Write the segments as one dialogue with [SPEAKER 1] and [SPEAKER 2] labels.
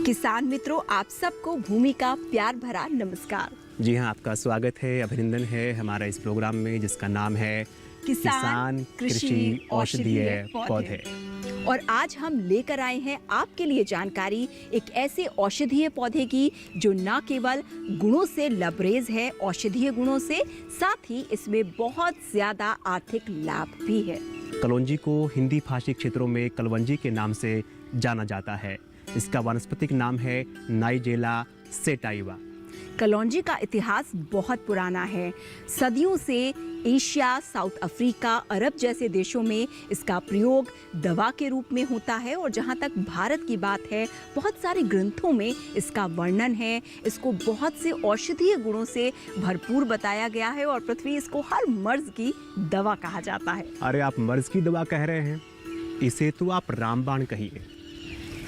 [SPEAKER 1] किसान मित्रों, आप सबको भूमि का प्यार भरा नमस्कार।
[SPEAKER 2] जी हाँ, आपका स्वागत है, अभिनंदन है हमारा इस प्रोग्राम में जिसका नाम है
[SPEAKER 1] किसान कृषि औषधीय
[SPEAKER 2] पौधे।
[SPEAKER 1] और आज हम लेकर आए हैं आपके लिए जानकारी एक ऐसे औषधीय पौधे की जो न केवल गुणों से लबरेज है, औषधीय गुणों से, साथ ही इसमें बहुत ज्यादा आर्थिक लाभ भी है।
[SPEAKER 2] कलौंजी को हिंदी भाषी क्षेत्रों में कलवंजी के नाम से जाना जाता है। इसका वानस्पतिक नाम है नाइजेला सेटाइवा।
[SPEAKER 1] कलौंजी का इतिहास बहुत पुराना है। सदियों से एशिया, साउथ अफ्रीका, अरब जैसे देशों में इसका प्रयोग दवा के रूप में होता है और जहाँ तक भारत की बात है, बहुत सारे ग्रंथों में इसका वर्णन है। इसको बहुत से औषधीय गुणों से भरपूर बताया गया है और पृथ्वी इसको हर मर्ज की दवा कहा जाता है।
[SPEAKER 2] अरे आप मर्ज की दवा कह रहे हैं, इसे तो आप रामबाण कहिए।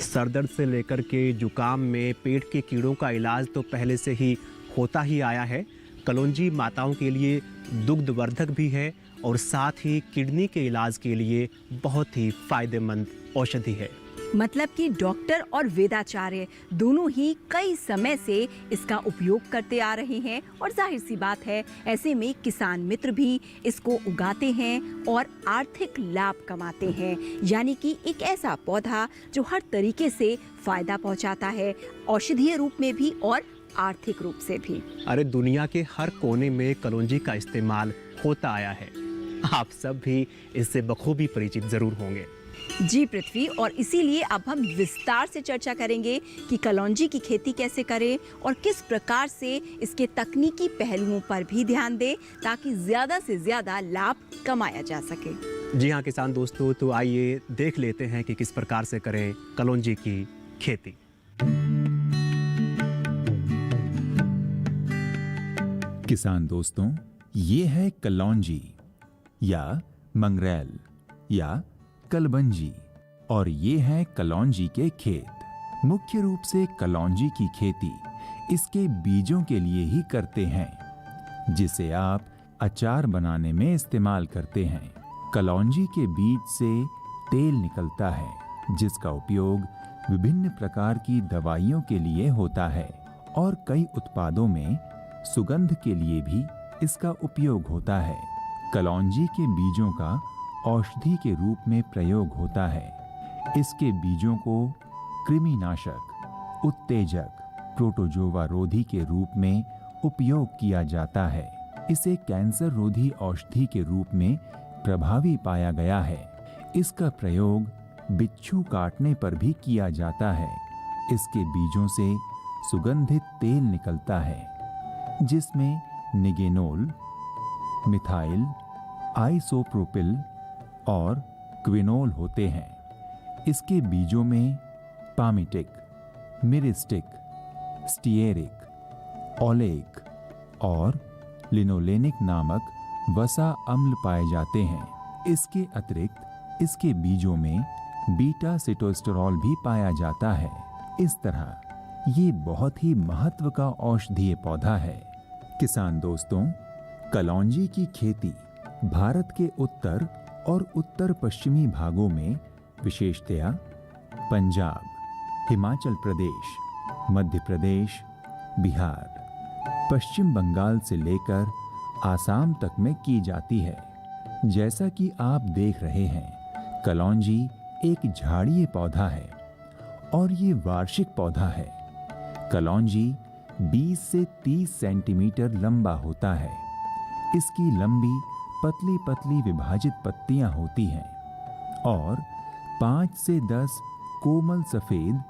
[SPEAKER 2] सरदर्द से लेकर के जुकाम में पेट के कीड़ों का इलाज तो पहले से ही होता ही आया है। कलौंजी माताओं के लिए दुग्धवर्धक भी है और साथ ही किडनी के इलाज के लिए बहुत ही फायदेमंद औषधि है।
[SPEAKER 1] मतलब कि डॉक्टर और वेदाचार्य दोनों ही कई समय से इसका उपयोग करते आ रहे हैं और जाहिर सी बात है, ऐसे में किसान मित्र भी इसको उगाते हैं और आर्थिक लाभ कमाते हैं। यानी कि एक ऐसा पौधा जो हर तरीके से फायदा पहुंचाता है, औषधीय रूप में भी और आर्थिक रूप से भी।
[SPEAKER 2] अरे दुनिया के हर कोने में कलौंजी का इस्तेमाल होता आया है। आप सब भी इससे बखूबी परिचित जरूर होंगे।
[SPEAKER 1] जी पृथ्वी, और इसीलिए अब हम विस्तार से चर्चा करेंगे कि कलौंजी की खेती कैसे करें और किस प्रकार से इसके तकनीकी पहलुओं पर भी ध्यान दें ताकि ज्यादा से ज्यादा लाभ कमाया जा सके।
[SPEAKER 2] जी हाँ किसान दोस्तों, तो आइए देख लेते हैं कि किस प्रकार से करें कलौंजी की खेती।
[SPEAKER 3] किसान दोस्तों, ये है कलौंजी या मंगरेल या कलबंजी और ये हैं कलौंजी के खेत। मुख्य रूप से कलौंजी की खेती इसके बीजों के लिए ही करते हैं, जिसे आप अचार बनाने में इस्तेमाल करते हैं। कलौंजी के बीज से तेल निकलता है, जिसका उपयोग विभिन्न प्रकार की दवाइयों के लिए होता है और कई उत्पादों में सुगंध के लिए भी इसका उपयोग होता है। कलौंजी के बीजों का औषधि के रूप में प्रयोग होता है। इसके बीजों को कृमिनाशक, उत्तेजक, प्रोटोजोवा रोधी के रूप में उपयोग किया जाता है। इसे कैंसर रोधी औषधि के रूप में प्रभावी पाया गया है। इसका प्रयोग बिच्छू काटने पर भी किया जाता है। इसके बीजों से सुगंधित तेल निकलता है, जिसमें निगेनोल, मिथाइल आइसोप्रोपिल और क्विनोल होते हैं। इसके बीजों में पामिटिक, मिरिस्टिक, स्टिएरिक, ओलेक और लिनोलेनिक नामक वसा अम्ल पाए जाते हैं। इसके अतिरिक्त इसके बीजों में बीटा सिटोस्टेरॉल भी पाया जाता है। इस तरह ये बहुत ही महत्व का औषधीय पौधा है। किसान दोस्तों, कलौंजी की खेती भारत के उत्तर और उत्तर पश्चिमी भागों में, विशेषतया पंजाब, हिमाचल प्रदेश, मध्य प्रदेश, बिहार, पश्चिम बंगाल से लेकर आसाम तक में की जाती है। जैसा कि आप देख रहे हैं, कलौंजी एक झाड़ीय पौधा है और ये वार्षिक पौधा है। कलौंजी 20 से 30 सेंटीमीटर लंबा होता है। इसकी लंबी पतली पतली विभाजित पत्तियां होती हैं और 5 से 10 कोमल सफेद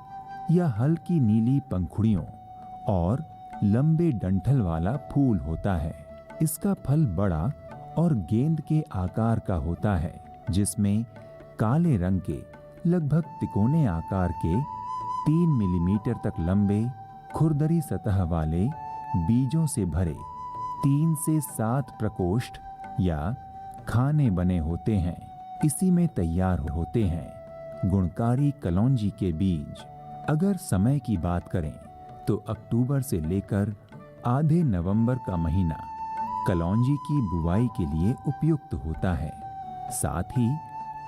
[SPEAKER 3] या हल्की नीली पंखुड़ियों और लंबे डंठल वाला फूल होता है। इसका फल बड़ा और गेंद के आकार का होता है, जिसमें काले रंग के लगभग तिकोने आकार के 3 मिलीमीटर तक लंबे खुरदरी सतह वाले बीजों से भरे 3 से 7 प्रकोष्ठ या खाने बने होते हैं। इसी में तैयार होते हैं गुणकारी कलौंजी के बीज। अगर समय की बात करें तो अक्टूबर से लेकर आधे नवंबर का महीना कलौंजी की बुवाई के लिए उपयुक्त होता है। साथ ही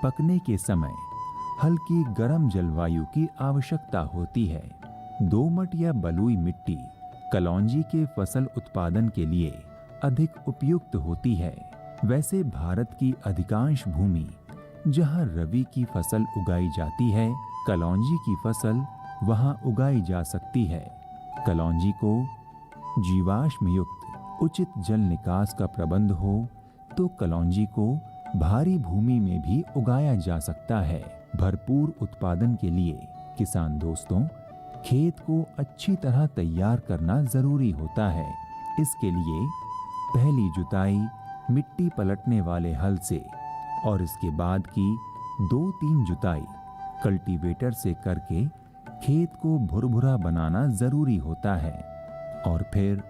[SPEAKER 3] पकने के समय हल्की गर्म जलवायु की आवश्यकता होती है। दोमट या बलुई मिट्टी कलौंजी के फसल उत्पादन के लिए अधिक उपयुक्त होती है। वैसे भारत की अधिकांश भूमि जहां रबी की फसल उगाई जाती है, कलौंजी की फसल वहां उगाई जा सकती है। कलौंजी को जीवाश्म युक्त उचित जल निकास का प्रबंध हो तो कलौंजी को भारी भूमि में भी उगाया जा सकता है। भरपूर उत्पादन के लिए किसान दोस्तों, खेत को अच्छी तरह तैयार करना जरूरी होता है। इसके लिए पहली जुताई मिट्टी पलटने वाले हल से और इसके बाद की 2-3 जुताई कल्टीवेटर से करके खेत को भुरभुरा बनाना जरूरी होता है और फिर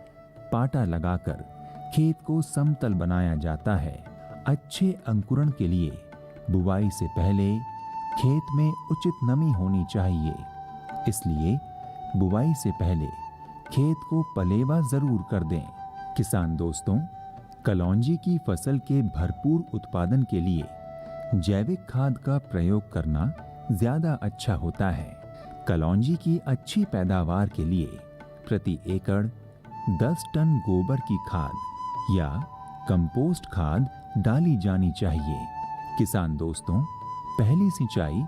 [SPEAKER 3] पाटा लगाकर खेत को समतल बनाया जाता है। अच्छे अंकुरण के लिए बुवाई से पहले खेत में उचित नमी होनी चाहिए, इसलिए बुवाई से पहले खेत को पलेवा जरूर कर दें। किसान दोस्तों, कलौंजी की फसल के भरपूर उत्पादन के लिए जैविक खाद का प्रयोग करना ज्यादा अच्छा होता है। कलौंजी की अच्छी पैदावार के लिए प्रति एकड़ 10 टन गोबर की खाद या कंपोस्ट खाद डाली जानी चाहिए। किसान दोस्तों, पहली सिंचाई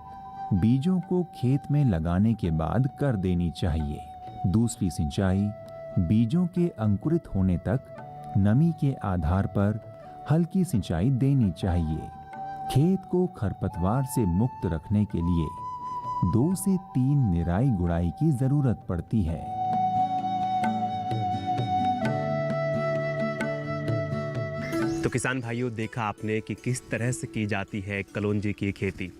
[SPEAKER 3] बीजों को खेत में लगाने के बाद कर देनी चाहिए। दूसरी सिंचाई बीजों के अंकुरित होने तक नमी के आधार पर हल्की सिंचाई देनी चाहिए। खेत को खरपतवार से मुक्त रखने के लिए 2 से 3 निराई गुड़ाई की जरूरत पड़ती है।
[SPEAKER 2] तो किसान भाइयों, देखा आपने कि किस तरह से की जाती है कलौंजी की खेती।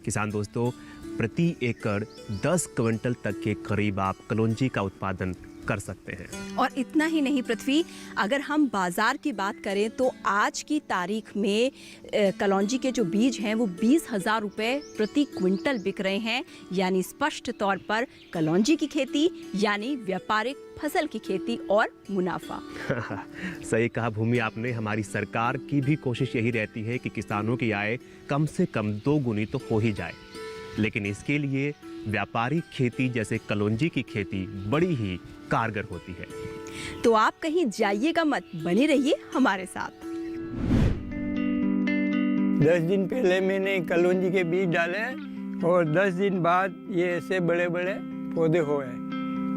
[SPEAKER 2] किसान दोस्तों, प्रति एकड़ 10 क्विंटल तक के करीब आप कलौंजी का उत्पादन कर सकते हैं।
[SPEAKER 1] और इतना ही नहीं पृथ्वी, अगर हम बाजार की बात करें तो आज की तारीख में कलौंजी के जो बीज हैं वो 20,000 रुपये प्रति क्विंटल बिक रहे हैं। यानी स्पष्ट तौर पर कलौंजी की खेती यानी व्यापारिक फसल की खेती और मुनाफा।
[SPEAKER 2] सही कहा भूमि आपने। हमारी सरकार की भी कोशिश यही रहती है कि किसानों की आय कम से कम 2 गुनी तो हो ही जाए, लेकिन इसके लिए व्यापारिक खेती जैसे कलौंजी की खेती बड़ी ही कारगर होती है।
[SPEAKER 1] तो आप कहीं जाइएगा मत, बने रहिए हमारे साथ।
[SPEAKER 4] 10 दिन पहले मैंने कलौंजी के बीज डाले और 10 दिन बाद ये ऐसे बड़े बड़े पौधे हुए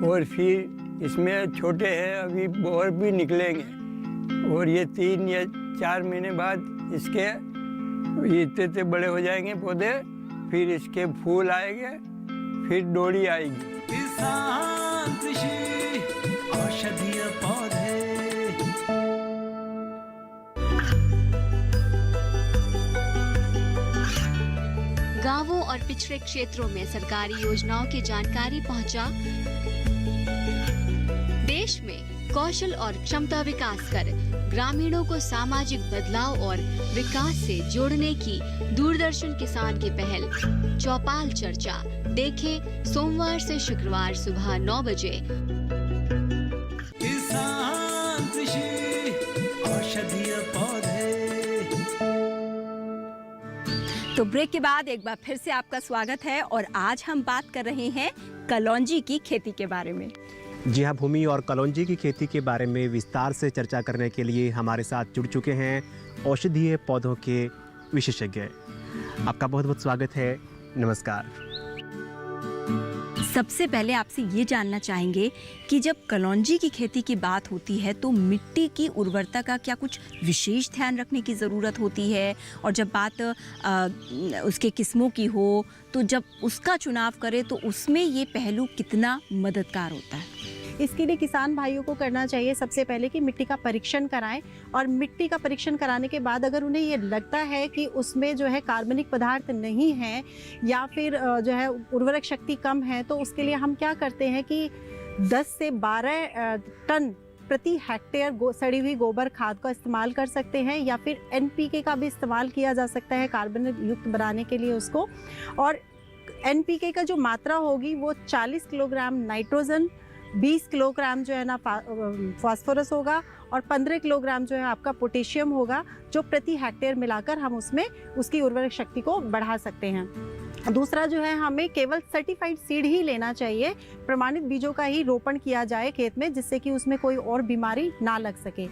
[SPEAKER 4] और फिर इसमें छोटे हैं, अभी और भी निकलेंगे और ये 3 या 4 महीने बाद इसके इतने बड़े हो जाएंगे पौधे। फिर इसके फूल आएंगे, फिर डोरी आएगी।
[SPEAKER 5] किसान कृषि औषधीय पौधे।
[SPEAKER 6] गांवों और पिछड़े क्षेत्रों में सरकारी योजनाओं की जानकारी पहुंचा। देश में कौशल और क्षमता विकास कर ग्रामीणों को सामाजिक बदलाव और विकास से जोड़ने की दूरदर्शन किसान की पहल चौपाल चर्चा देखें सोमवार से शुक्रवार सुबह 9 बजे।
[SPEAKER 5] किसान कृषि औषधीय पौधे।
[SPEAKER 1] तो ब्रेक के बाद एक बार फिर से आपका स्वागत है और आज हम बात कर रहे हैं कलौंजी की खेती के बारे में।
[SPEAKER 2] जी हाँ भूमि, और कलौंजी की खेती के बारे में विस्तार से चर्चा करने के लिए हमारे साथ जुड़ चुके हैं औषधीय पौधों के विशेषज्ञ। आपका बहुत बहुत स्वागत है। नमस्कार।
[SPEAKER 1] सबसे पहले आपसे ये जानना चाहेंगे कि जब कलौंजी की खेती की बात होती है तो मिट्टी की उर्वरता का क्या कुछ विशेष ध्यान रखने की ज़रूरत होती है, और जब बात उसके किस्मों की हो तो जब उसका चुनाव करें तो उसमें ये पहलू कितना मददगार होता है?
[SPEAKER 7] इसके लिए किसान भाइयों को करना चाहिए सबसे पहले कि मिट्टी का परीक्षण कराएं, और मिट्टी का परीक्षण कराने के बाद अगर उन्हें ये लगता है कि उसमें जो है कार्बनिक पदार्थ नहीं है या फिर जो है उर्वरक शक्ति कम है, तो उसके लिए हम क्या करते हैं कि 10 से 12 टन प्रति हेक्टेयर सड़ी हुई गोबर खाद का इस्तेमाल कर सकते हैं, या फिर NPK का भी इस्तेमाल किया जा सकता है कार्बन युक्त बनाने के लिए उसको। और NPK का जो मात्रा होगी वो 40 किलोग्राम नाइट्रोजन, 20 किलोग्राम जो है ना फास्फोरस होगा और 15 किलोग्राम जो है आपका पोटेशियम होगा, जो प्रति हेक्टेयर मिलाकर हम उसमें उसकी उर्वरक शक्ति को बढ़ा सकते हैं। दूसरा जो है, हमें केवल सर्टिफाइड सीड ही लेना चाहिए, प्रमाणित बीजों का ही रोपण किया जाए खेत में, जिससे कि उसमें कोई और बीमारी ना लग सके।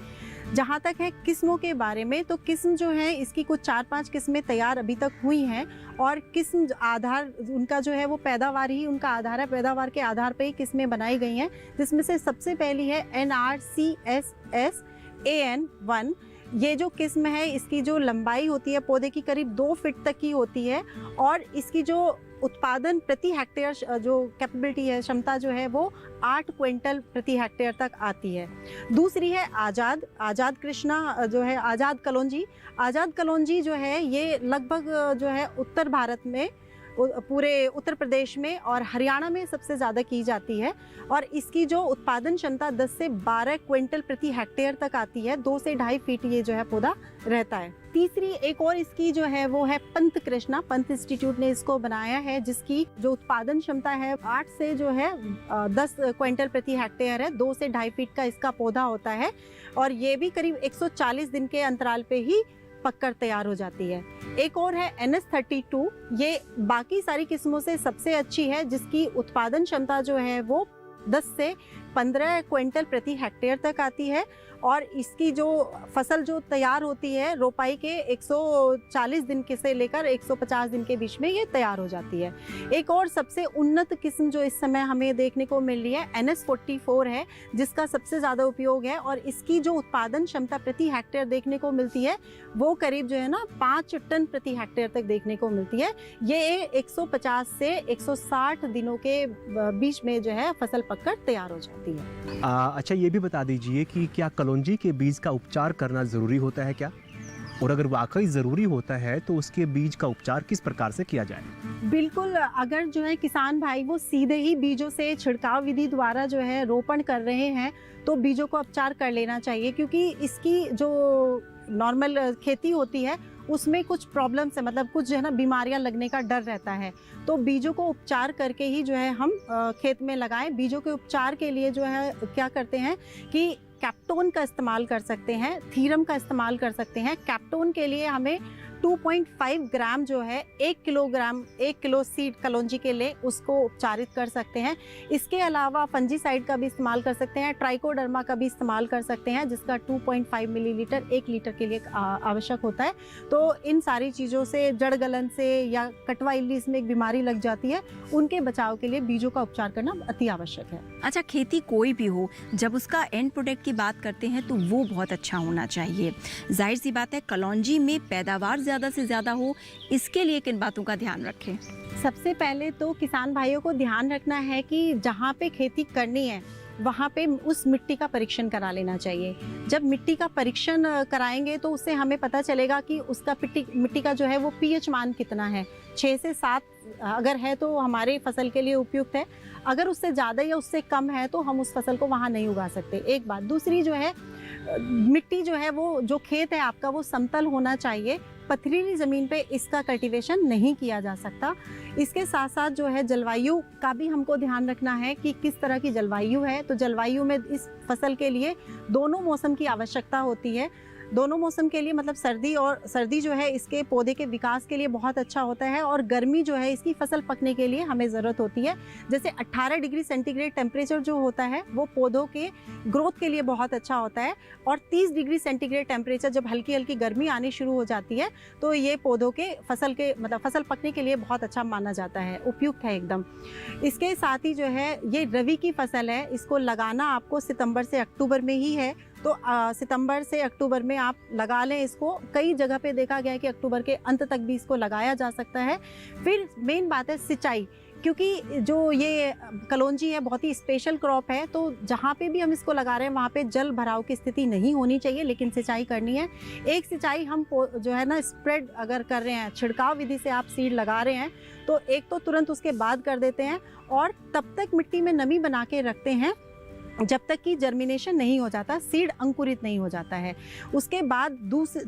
[SPEAKER 7] जहाँ तक है किस्मों के बारे में, तो किस्म जो है इसकी कुछ 4-5 किस्में तैयार अभी तक हुई हैं, और किस्म आधार उनका जो है वो पैदावार ही उनका आधार है, पैदावार के आधार पे ही किस्में बनाई गई हैं, जिसमें से सबसे पहली है NRCSS AN1। ये जो किस्म है इसकी जो लंबाई होती है पौधे की करीब 2 फीट तक की होती है, और इसकी जो उत्पादन प्रति हेक्टेयर जो कैपेबिलिटी है, क्षमता जो है वो 8 क्विंटल प्रति हेक्टेयर तक आती है। दूसरी है आज़ाद कृष्णा जो है, आज़ाद कलौंजी। आज़ाद कलौंजी जो है ये लगभग जो है उत्तर भारत में, पूरे उत्तर प्रदेश में और हरियाणा में सबसे ज़्यादा की जाती है, और इसकी जो उत्पादन क्षमता 10 से 12 क्विंटल प्रति हेक्टेयर तक आती है। 2 से 2.5 फीट ये जो है पौधा रहता है। तीसरी एक और इसकी जो है वो है पंत कृष्णा। पंत इंस्टीट्यूट ने इसको बनाया है, जिसकी जो उत्पादन क्षमता है 8 से जो है 10 क्विंटल प्रति हेक्टेयर है। 2 से 2.5 फीट का इसका पौधा होता है, और ये भी करीब 140 दिन के अंतराल पे ही पककर तैयार हो जाती है। एक और है NS32। ये बाकी सारी किस्मों से सबसे अच्छी है, जिसकी उत्पादन क्षमता जो है वो 10 से 15 क्विंटल प्रति हेक्टेयर तक आती है, और इसकी जो फसल जो तैयार होती है रोपाई के 140 दिन के से लेकर 150 दिन के बीच में ये तैयार हो जाती है। एक और सबसे उन्नत किस्म जो इस समय हमें देखने को मिल रही है NS44 है, जिसका सबसे ज़्यादा उपयोग है, और इसकी जो उत्पादन क्षमता प्रति हेक्टेयर देखने को मिलती है वो करीब जो है ना 5 टन प्रति हेक्टेयर तक देखने को मिलती है। ये 150 से 160 दिनों के बीच में जो है फसल पककर तैयार हो जाती है।
[SPEAKER 2] अच्छा, ये भी बता दीजिए कि क्या कलौंजी के बीज का उपचार करना ज़रूरी होता है क्या? और अगर वाकई ज़रूरी होता है तो उसके बीज का उपचार किस प्रकार से किया जाए?
[SPEAKER 7] बिल्कुल, अगर जो है किसान भाई वो सीधे ही बीजों से छिड़काव विधि द्वारा जो है रोपण कर रहे हैं, तो बीजों का उपचार कर लेना चाहिए, क्योंकि इसकी जो नॉर्मल खेती होती है उसमें कुछ प्रॉब्लम्स है, मतलब कुछ जो है ना बीमारियां लगने का डर रहता है। तो बीजों को उपचार करके ही जो है हम खेत में लगाएं। बीजों के उपचार के लिए जो है क्या करते हैं कि कैप्टोन का इस्तेमाल कर सकते हैं, थीरम का इस्तेमाल कर सकते हैं। कैप्टोन के लिए हमें 2.5 ग्राम जो है 1 किलो सीड कलौंजी के लिए उसको उपचारित कर सकते हैं। इसके अलावा फंजीसाइड का भी इस्तेमाल कर सकते हैं, ट्राइकोडर्मा का भी इस्तेमाल कर सकते हैं, जिसका 2.5 मिलीलीटर 1 लीटर के लिए आवश्यक होता है। तो इन सारी चीज़ों से, जड़ गलन से या कटवा इल्ली इसमें एक बीमारी लग जाती है, उनके बचाव के लिए बीजों का उपचार करना अति आवश्यक है।
[SPEAKER 1] अच्छा, खेती कोई भी हो, जब उसका एंड प्रोडक्ट की बात करते हैं तो वो बहुत अच्छा होना चाहिए। जाहिर सी बात है कलौंजी में पैदावार ज़्यादा से ज़्यादा हो, इसके लिए किन बातों का ध्यान रखें?
[SPEAKER 7] सबसे पहले तो किसान भाइयों को ध्यान रखना है कि जहाँ पे खेती करनी है वहाँ पे उस मिट्टी का परीक्षण करा लेना चाहिए। जब मिट्टी का परीक्षण कराएंगे तो उससे हमें पता चलेगा कि उसका मिट्टी का जो है वो pH मान कितना है। 6 से 7 अगर है तो हमारे फसल के लिए उपयुक्त है, अगर उससे ज़्यादा या उससे कम है तो हम उस फसल को वहाँ नहीं उगा सकते। एक बात। दूसरी जो है, मिट्टी जो है वो, जो खेत है आपका वो समतल होना चाहिए। पथरीली ज़मीन पे इसका कल्टीवेशन नहीं किया जा सकता। इसके साथ साथ जो है जलवायु का भी हमको ध्यान रखना है कि किस तरह की जलवायु है। तो जलवायु में इस फसल के लिए दोनों मौसम की आवश्यकता होती है। दोनों मौसम के लिए मतलब सर्दी जो है इसके पौधे के विकास के लिए बहुत अच्छा होता है, और गर्मी जो है इसकी फसल पकने के लिए हमें ज़रूरत होती है। जैसे 18 डिग्री सेंटीग्रेड टेम्परेचर जो होता है वो पौधों के ग्रोथ के लिए बहुत अच्छा होता है, और 30 डिग्री सेंटीग्रेड टेम्परेचर जब हल्की हल्की गर्मी आनी शुरू हो जाती है तो ये पौधों के फसल पकने के लिए बहुत अच्छा माना जाता है, उपयुक्त है एकदम। इसके साथ ही जो है ये रबी की फसल है, इसको लगाना आपको सितंबर से अक्टूबर में ही है। तो सितंबर से अक्टूबर में आप लगा लें इसको। कई जगह पे देखा गया है कि अक्टूबर के अंत तक भी इसको लगाया जा सकता है। फिर मेन बात है सिंचाई, क्योंकि जो ये कलौंजी है बहुत ही स्पेशल क्रॉप है, तो जहाँ पे भी हम इसको लगा रहे हैं वहाँ पे जल भराव की स्थिति नहीं होनी चाहिए, लेकिन सिंचाई करनी है। एक सिंचाई हम जो है ना स्प्रेड अगर कर रहे हैं, छिड़काव विधि से आप सीड लगा रहे हैं, तो एक तो तुरंत उसके बाद कर देते हैं, और तब तक मिट्टी में नमी बना के रखते हैं जब तक कि जर्मिनेशन नहीं हो जाता, सीड अंकुरित नहीं हो जाता है। उसके बाद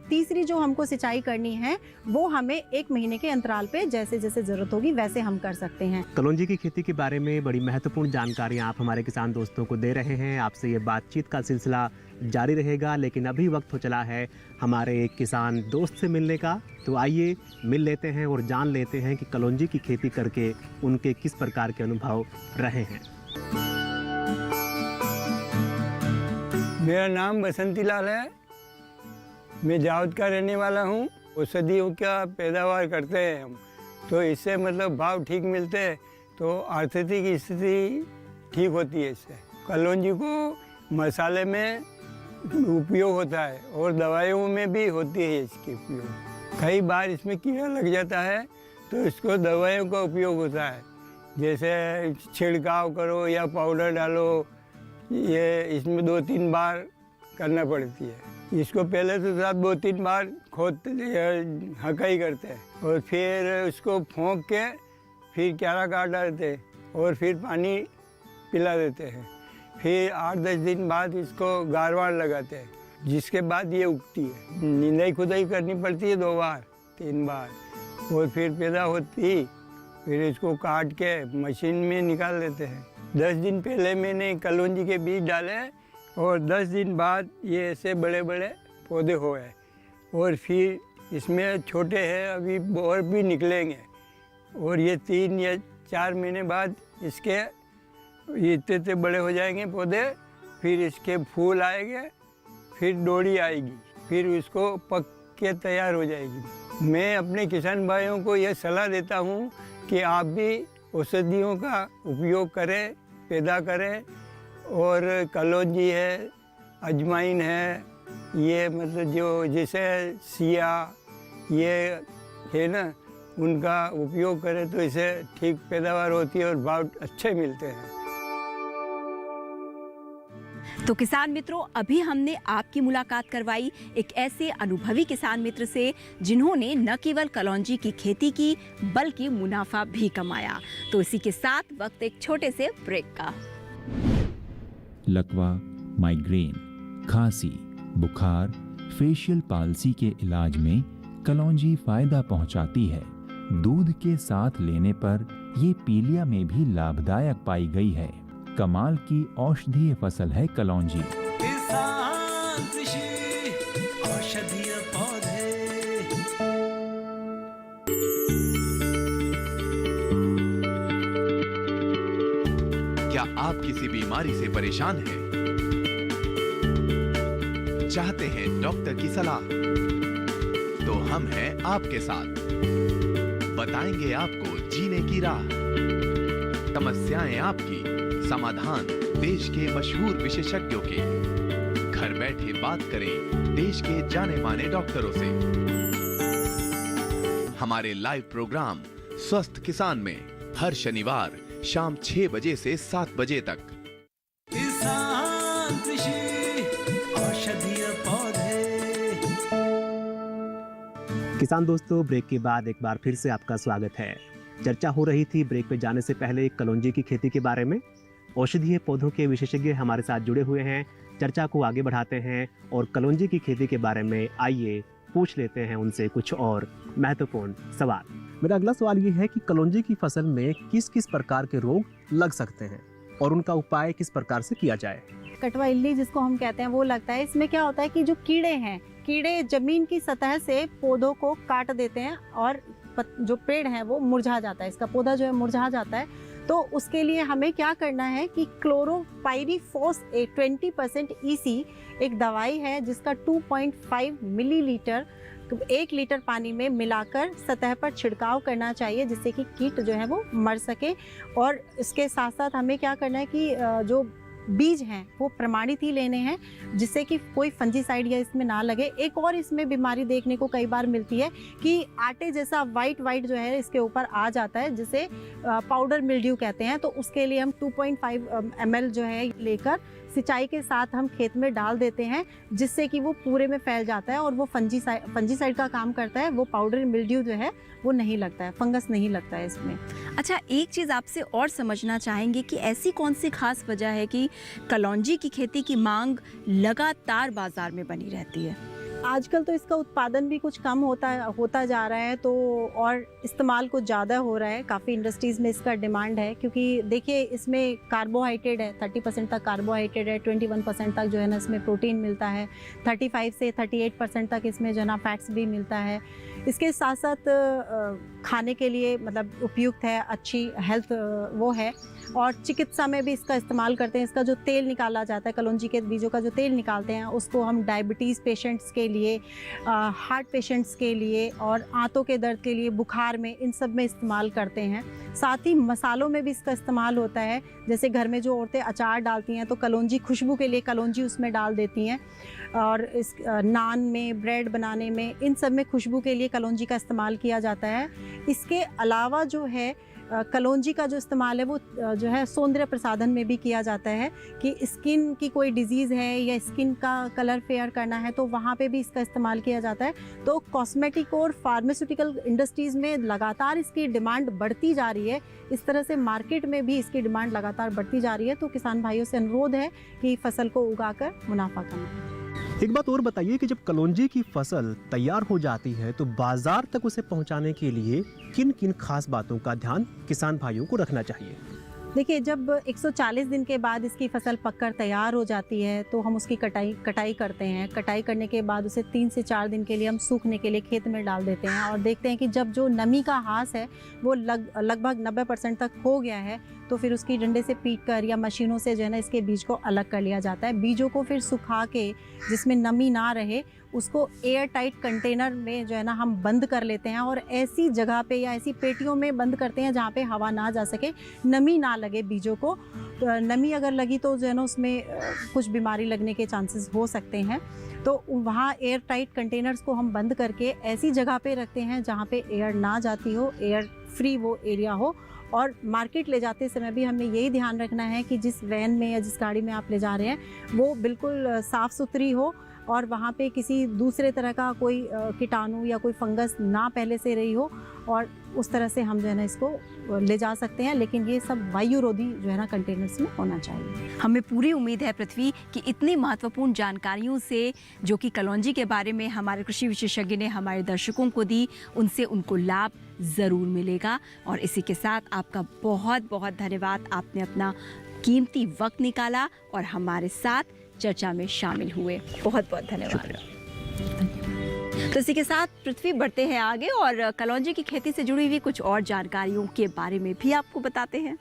[SPEAKER 7] तीसरी जो हमको सिंचाई करनी है वो हमें 1 महीने के अंतराल पे जैसे जैसे ज़रूरत होगी वैसे हम कर सकते हैं।
[SPEAKER 2] कलौंजी की खेती के बारे में बड़ी महत्वपूर्ण जानकारियाँ आप हमारे किसान दोस्तों को दे रहे हैं। आपसे ये बातचीत का सिलसिला जारी रहेगा, लेकिन अभी वक्त हो चला है हमारे एक किसान दोस्त से मिलने का। तो आइए मिल लेते हैं और जान लेते हैं कि कलौंजी की खेती करके उनके किस प्रकार के अनुभव रहे हैं।
[SPEAKER 4] मेरा नाम बसंती लाल है। मैं जावद का रहने वाला हूँ। औषधियों का पैदावार करते हैं हम, तो इससे मतलब भाव ठीक मिलते हैं, तो आर्थिक स्थिति ठीक होती है। इससे कलौंजी को मसाले में उपयोग होता है और दवाइयों में भी होती है इसकी उपयोग। कई बार इसमें कीड़ा लग जाता है तो इसको दवाइयों का उपयोग होता है, जैसे छिड़काव करो या पाउडर डालो, ये इसमें 2-3 बार करना पड़ती है। इसको पहले तो साथ 2-3 बार खोदते हकाई करते हैं और फिर उसको फूंक के फिर क्यारा काट डालते हैं और फिर पानी पिला देते हैं। फिर 8-10 दिन बाद इसको गारवाड़ लगाते हैं, जिसके बाद ये उगती है। निंदाई खुदाई करनी पड़ती है 2 बार 3 बार और फिर पैदा होती, फिर इसको काट के मशीन में निकाल देते हैं। 10 दिन पहले मैंने कलौंजी के बीज डाले और 10 दिन बाद ये ऐसे बड़े बड़े पौधे हुए और फिर इसमें छोटे हैं अभी और भी निकलेंगे और ये 3 या 4 महीने बाद इसके इतने बड़े हो जाएंगे पौधे। फिर इसके फूल आएंगे, फिर डोरी आएगी, फिर इसको पक के तैयार हो जाएगी। मैं अपने किसान भाइयों को यह सलाह देता हूँ कि आप भी औषधियों का उपयोग करें, पैदा करें। और कलौंजी है, अजवाइन है, ये मतलब जो जैसे सिया ये है ना, उनका उपयोग करें तो इसे ठीक पैदावार होती है और भाव अच्छे मिलते हैं।
[SPEAKER 1] तो किसान मित्रों, अभी हमने आपकी मुलाकात करवाई एक ऐसे अनुभवी किसान मित्र से जिन्होंने न केवल कलौंजी की खेती की बल्कि मुनाफा भी कमाया। तो इसी के साथ वक्त एक छोटे से ब्रेक का।
[SPEAKER 3] लकवा, माइग्रेन, खांसी, बुखार, फेशियल पाल्सी के इलाज में कलौंजी फायदा पहुंचाती है। दूध के साथ लेने पर ये पीलिया में भी लाभदायक पाई गई है। कमाल की औषधीय फसल है कलौंजी।
[SPEAKER 5] किसान कृषि औषधीय पौधे।
[SPEAKER 8] क्या आप किसी बीमारी से परेशान हैं? चाहते हैं डॉक्टर की सलाह? तो हम हैं आपके साथ, बताएंगे आपको जीने की राह। समस्याएं आपकी, समाधान देश के मशहूर विशेषज्ञों के। घर बैठे बात करें देश के जाने माने डॉक्टरों से। हमारे लाइव प्रोग्राम स्वस्थ किसान में हर शनिवार शाम 6 बजे से 7 बजे तक।
[SPEAKER 5] किसान कृषि औषधीय पौधे।
[SPEAKER 2] किसान दोस्तों, ब्रेक के बाद एक बार फिर से आपका स्वागत है। चर्चा हो रही थी ब्रेक पे जाने से पहले कलौंजी की खेती के बारे में। औषधीय पौधों के विशेषज्ञ हमारे साथ जुड़े हुए हैं। चर्चा को आगे बढ़ाते हैं और कलौंजी की खेती के बारे में आइए पूछ लेते हैं उनसे कुछ और महत्वपूर्ण सवाल। मेरा अगला सवाल ये है कि कलौंजी की फसल में किस किस प्रकार के रोग लग सकते हैं और उनका उपाय किस प्रकार से किया जाए?
[SPEAKER 7] कटवा इल्ली जिसको हम कहते हैं वो लगता है। इसमें क्या होता है कि जो कीड़े हैं, कीड़े जमीन की सतह से पौधों को काट देते हैं और जो पेड़ है वो मुरझा जाता है, इसका पौधा जो है मुरझा जाता है। तो उसके लिए हमें क्या करना है कि क्लोरोपाइरीफॉस 20% EC एक दवाई है जिसका 2.5 मिलीलीटर 1 लीटर पानी में मिलाकर सतह पर छिड़काव करना चाहिए, जिससे कि कीट जो है वो मर सके। और इसके साथ साथ हमें क्या करना है कि जो बीज हैं वो प्रमाणित ही लेने हैं, जिससे कि कोई फंजीसाइड या इसमें ना लगे। एक और इसमें बीमारी देखने को कई बार मिलती है कि आटे जैसा वाइट जो है इसके ऊपर आ जाता है, जिसे पाउडर मिल्ड्यू कहते हैं। तो उसके लिए हम 2.5 ml जो है लेकर सिंचाई के साथ हम खेत में डाल देते हैं, जिससे कि वो पूरे में फैल जाता है और वो फंजीसाइड का काम करता है। वो पाउडर मिल्ड्यू जो है वो नहीं लगता है, फंगस नहीं लगता है इसमें।
[SPEAKER 1] अच्छा, एक चीज़ आपसे और समझना चाहेंगे कि ऐसी कौन सी खास वजह है कि कलौंजी की खेती की मांग लगातार बाजार में बनी रहती है?
[SPEAKER 7] आजकल तो इसका उत्पादन भी कुछ कम होता जा रहा है, तो और इस्तेमाल कुछ ज़्यादा हो रहा है। काफ़ी इंडस्ट्रीज़ में इसका डिमांड है, क्योंकि देखिए इसमें कार्बोहाइड्रेट है, 30% तक कार्बोहाइड्रेट है, 21% तक जो है ना इसमें प्रोटीन मिलता है, 35 से 38% तक इसमें जो है ना फैट्स भी मिलता है। इसके साथ साथ खाने के लिए मतलब उपयुक्त है, अच्छी हेल्थ वो है, और चिकित्सा में भी इसका इस्तेमाल करते हैं। इसका जो तेल निकाला जाता है, कलौंजी के बीजों का जो तेल निकालते हैं, उसको हम डायबिटीज़ पेशेंट्स के लिए, हार्ट पेशेंट्स के लिए और आंतों के दर्द के लिए, बुखार में, इन सब में इस्तेमाल करते हैं। साथ ही मसालों में भी इसका इस्तेमाल होता है। जैसे घर में जो औरतें अचार डालती हैं तो कलौंजी, खुशबू के लिए कलौंजी उसमें डाल देती हैं, और इस नान में, ब्रेड बनाने में, इन सब में खुशबू के लिए कलौंजी का इस्तेमाल किया जाता है। इसके अलावा जो है कलौंजी का जो इस्तेमाल है वो जो है सौंदर्य प्रसाधन में भी किया जाता है, कि स्किन की कोई डिजीज़ है या स्किन का कलर फेयर करना है तो वहाँ पे भी इसका इस्तेमाल किया जाता है। तो कॉस्मेटिक और फार्मास्यूटिकल इंडस्ट्रीज़ में लगातार इसकी डिमांड बढ़ती जा रही है। इस तरह से मार्केट में भी इसकी डिमांड लगातार बढ़ती जा रही है। तो किसान भाइयों से अनुरोध है कि फसल को उगाकर मुनाफा कमाएं।
[SPEAKER 2] एक बात और बताइए कि जब कलौंजी की फसल तैयार हो जाती है तो बाजार तक उसे पहुंचाने के लिए किन किन खास बातों का ध्यान किसान भाइयों को रखना चाहिए?
[SPEAKER 7] देखिए, जब 140 दिन के बाद इसकी फसल पककर तैयार हो जाती है तो हम उसकी कटाई करते हैं। कटाई करने के बाद उसे 3 से 4 दिन के लिए हम सूखने के लिए खेत में डाल देते हैं, और देखते हैं कि जब जो नमी का ह्रास है वो लगभग 90% तक हो गया है, तो फिर उसकी डंडे से पीटकर या मशीनों से जो है ना इसके बीज को अलग कर लिया जाता है। बीजों को फिर सुखा के, जिसमें नमी ना रहे, उसको एयर टाइट कंटेनर में जो है ना हम बंद कर लेते हैं, और ऐसी जगह पे या ऐसी पेटियों में बंद करते हैं जहाँ पे हवा ना जा सके, नमी ना लगे बीजों को। तो नमी अगर लगी तो जो है ना उसमें कुछ बीमारी लगने के चांसेस हो सकते हैं। तो वहाँ एयर टाइट कंटेनर्स को हम बंद करके ऐसी जगह पे रखते हैं जहाँ पे एयर ना जाती हो, एयर फ्री वो एरिया हो। और मार्केट ले जाते समय भी हमें यही ध्यान रखना है कि जिस वैन में या जिस गाड़ी में आप ले जा रहे हैं वो बिल्कुल साफ़ सुथरी हो, और वहाँ पे किसी दूसरे तरह का कोई कीटाणु या कोई फंगस ना पहले से रही हो, और उस तरह से हम जो है ना इसको ले जा सकते हैं। लेकिन ये सब वायुरोधी जो है ना कंटेनर्स में होना चाहिए।
[SPEAKER 1] हमें पूरी उम्मीद है पृथ्वी कि इतनी महत्वपूर्ण जानकारियों से जो कि कलौंजी के बारे में हमारे कृषि विशेषज्ञ ने हमारे दर्शकों को दी, उनसे उनको लाभ ज़रूर मिलेगा। और इसी के साथ आपका बहुत बहुत धन्यवाद। आपने अपना कीमती वक्त निकाला और हमारे साथ चर्चा में शामिल हुए। बहुत बहुत धन्यवाद। तो इसी के साथ पृथ्वी बढ़ते हैं आगे और कलौंजी की खेती से जुड़ी हुई कुछ और जानकारियों के बारे में भी आपको बताते हैं।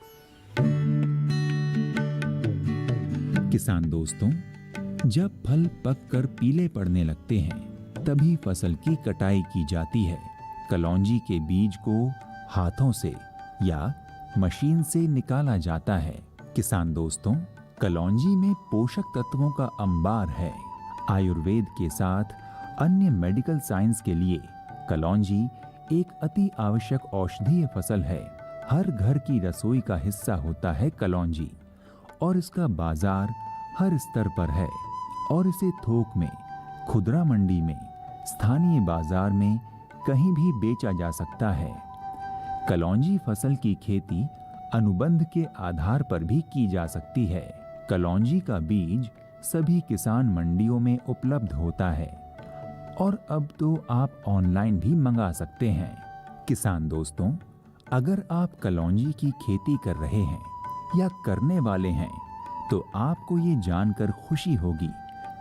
[SPEAKER 3] किसान दोस्तों, जब फल पककर पीले पड़ने लगते हैं तभी फसल की कटाई की जाती है। कलौंजी के बीज को हाथों से या मशीन से निकाला जाता है। किसान दोस्तों, कलौंजी में पोषक तत्वों का अंबार है। आयुर्वेद के साथ अन्य मेडिकल साइंस के लिए कलौंजी एक अति आवश्यक औषधीय फसल है। हर घर की रसोई का हिस्सा होता है कलौंजी, और इसका बाजार हर स्तर पर है, और इसे थोक में, खुदरा मंडी में, स्थानीय बाजार में कहीं भी बेचा जा सकता है। कलौंजी फसल की खेती अनुबंध के आधार पर भी की जा सकती है। कलौंजी का बीज सभी किसान मंडियों में उपलब्ध होता है, और अब तो आप ऑनलाइन भी मंगा सकते हैं। किसान दोस्तों, अगर आप कलौंजी की खेती कर रहे हैं या करने वाले हैं तो आपको ये जानकर खुशी होगी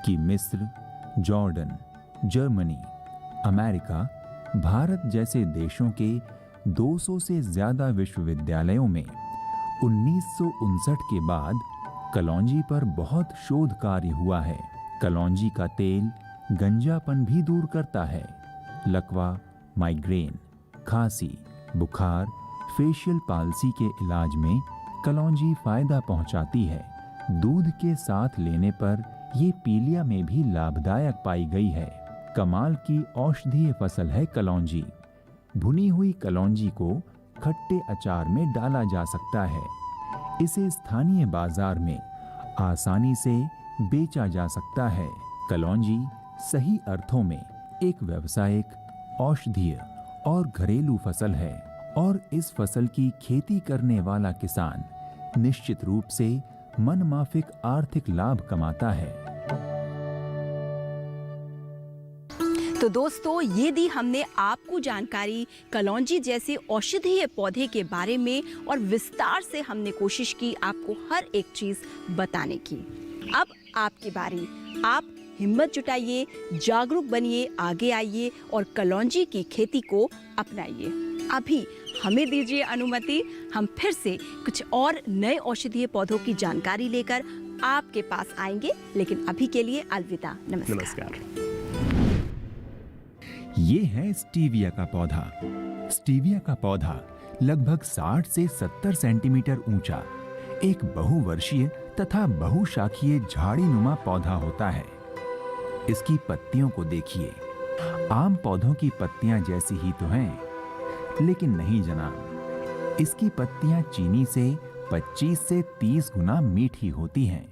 [SPEAKER 3] कि मिस्र, जॉर्डन, जर्मनी, अमेरिका, भारत जैसे देशों के 200 से ज्यादा विश्वविद्यालयों में 1959 के बाद कलौंजी पर बहुत शोध कार्य हुआ है। कलौंजी का तेल गंजापन भी दूर करता है। लकवा, माइग्रेन, खांसी, बुखार, फेशियल पाल्सी के इलाज में कलौंजी फायदा पहुंचाती है। दूध के साथ लेने पर ये पीलिया में भी लाभदायक पाई गई है। कमाल की औषधीय फसल है कलौंजी। भुनी हुई कलौंजी को खट्टे अचार में डाला जा सकता है। इसे स्थानीय बाजार में आसानी से बेचा जा सकता है। कलौंजी सही अर्थों में एक व्यावसायिक, औषधीय और घरेलू फसल है और इस फसल की खेती करने वाला किसान निश्चित रूप से मनमाफिक आर्थिक लाभ कमाता है।
[SPEAKER 1] तो दोस्तों, ये दी हमने आपको जानकारी कलौंजी जैसे औषधीय पौधे के बारे में और विस्तार से हमने कोशिश की आपको हर एक चीज बताने की। अब आपकी बारी। आप हिम्मत जुटाइए, जागरूक बनिए, आगे आइए और कलौंजी की खेती को अपनाइए। अभी हमें दीजिए अनुमति, हम फिर से कुछ और नए औषधीय पौधों की जानकारी लेकर आपके पास आएंगे, लेकिन अभी के लिए अलविदा। नमस्कार।
[SPEAKER 2] नमस्कार।
[SPEAKER 3] ये है स्टीविया का पौधा। स्टीविया का पौधा लगभग 60 से 70 सेंटीमीटर ऊंचा एक बहुवर्षीय तथा बहुशाखीय झाड़ीनुमा पौधा होता है। इसकी पत्तियों को देखिए, आम पौधों की पत्तियां जैसी ही तो हैं, लेकिन नहीं जनाब, इसकी पत्तियां चीनी से 25 से 30 गुना मीठी होती हैं।